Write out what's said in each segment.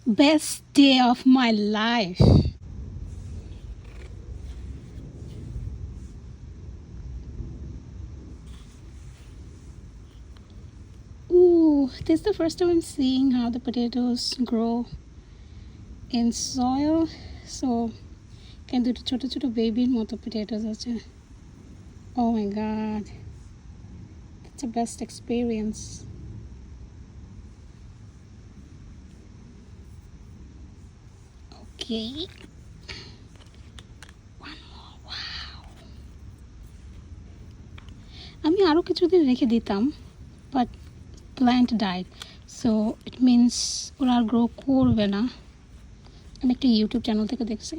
Best day of my life. Ooh, this is the first time I'm seeing how the potatoes grow in soil. So, can do ছোট ছোট baby মতো potatoes আছে. Oh my god. It's the best experience. Okay. One more. Wow. আমি আরো কিছুদিন রেখে দিতাম, but plant died. So it means ওরা আর গ্রো করবে না. আমি একটা ইউটিউব চ্যানেল থেকে দেখছি.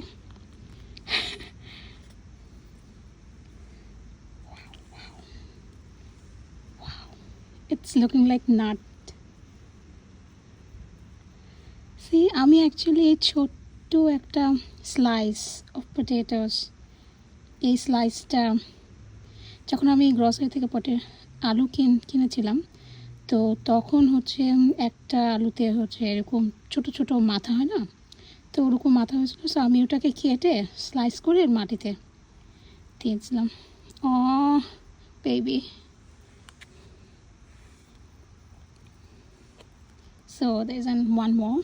It's looking like nut. See, আমি অ্যাকচুয়ালি এই ছোট্ট একটা স্লাইস অফ পটেটোস, এই স্লাইসটা যখন আমি গ্রসারি থেকে আলু কিনেছিলাম, তো তখন হচ্ছে একটা আলুতে হচ্ছে এরকম ছোট ছোট মাথা হয় না, তো ওরকম মাথা হয়েছিল. সো আমি ওটাকে কেটে স্লাইস করে মাটিতে দিয়েছিলাম. Oh baby. So there is one more.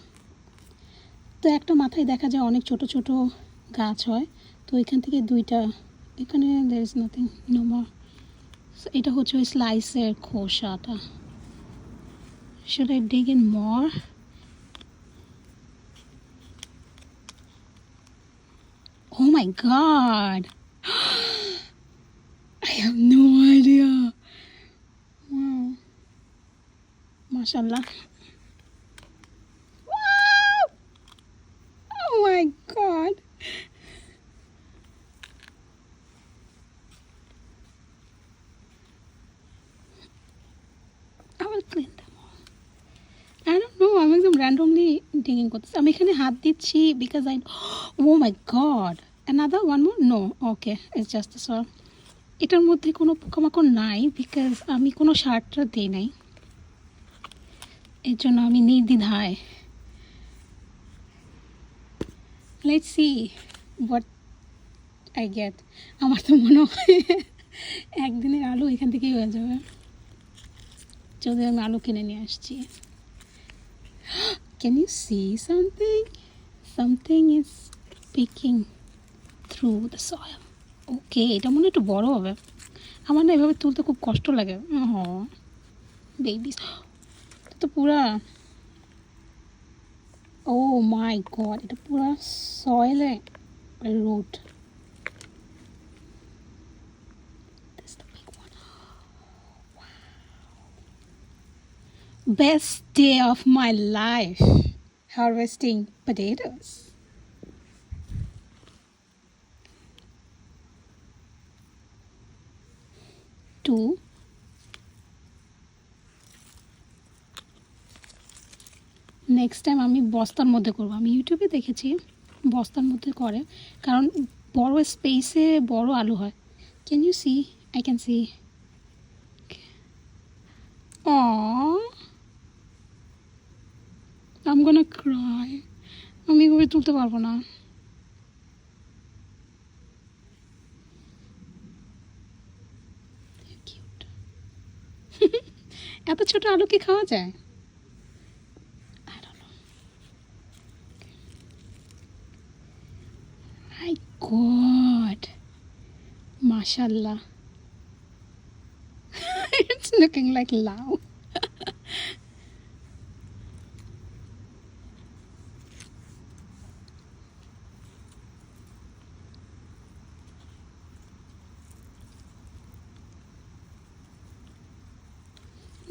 তো একটা মাথায় দেখা যায় অনেক ছোট ছোট গাছ হয়, তো এখান থেকে দুইটা, এখানে there is nothing, no more. এটা হচ্ছে ওই স্লাইসের খোসাটা. Should I dig in more? Oh my god! I have no idea. Wow. Mashallah. Wow! Oh my god! I will clean them all. I don't know, I'm একদম randomly digging করতেছি. আমি এখানে হাত দিচ্ছি because I... Oh my god! Another one more? No. Okay, it's just the soil. এটার মধ্যে কোনো পোকামাকড় নাই বিকজ আমি কোনো সারটা দিই নাই, এর জন্য আমি নির্দ্বিধায়. Let's see what I get. আমার তো মনে হয় একদিনের আলু এখান থেকেই হয়ে যাবে যদি আমি আলু কিনে নিয়ে আসছি. Can you see something? Something is peeking through the soil. Okay, এটা মনে হয় একটু বড় হবে. আমার না এভাবে তুলতে খুব কষ্ট লাগে. বেবি তো পুরা, ও মাই গড, এটা পুরা সয়েলে root. Best day of my life, harvesting potatoes. Two. Next time আমি বস্তার মধ্যে করবো. আমি ইউটিউবে দেখেছি বস্তার মধ্যে করে, কারণ বড় স্পেসে বড় আলু হয়. Can you see? I can see. I'm gonna cry. আমি এভাবে তুলতে পারবো না. এত ছোট আলু কি খাওয়া যায়? My god, mashallah. It's looking like lao.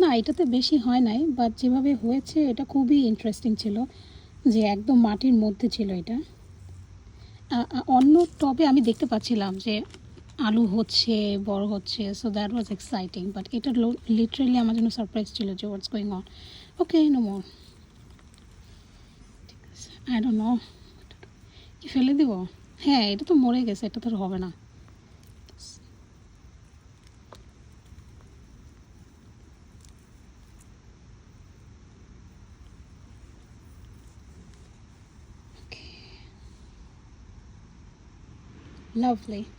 না, এটাতে বেশি হয় নাই, বাট যেভাবে হয়েছে এটা খুবই ইন্টারেস্টিং ছিল, যে একদম মাটির মধ্যে ছিল এটা. অন্য টবে আমি দেখতে পাচ্ছিলাম যে আলু হচ্ছে, বড় হচ্ছে, so that was exciting, but এটা লিটারেলি আমার জন্য সারপ্রাইজ ছিল যে what's going on. Okay, no more. I don't know, কি ফেলে দিব? হ্যাঁ, এটা তো মরে গেছে, এটা তো হবে না. Lovely.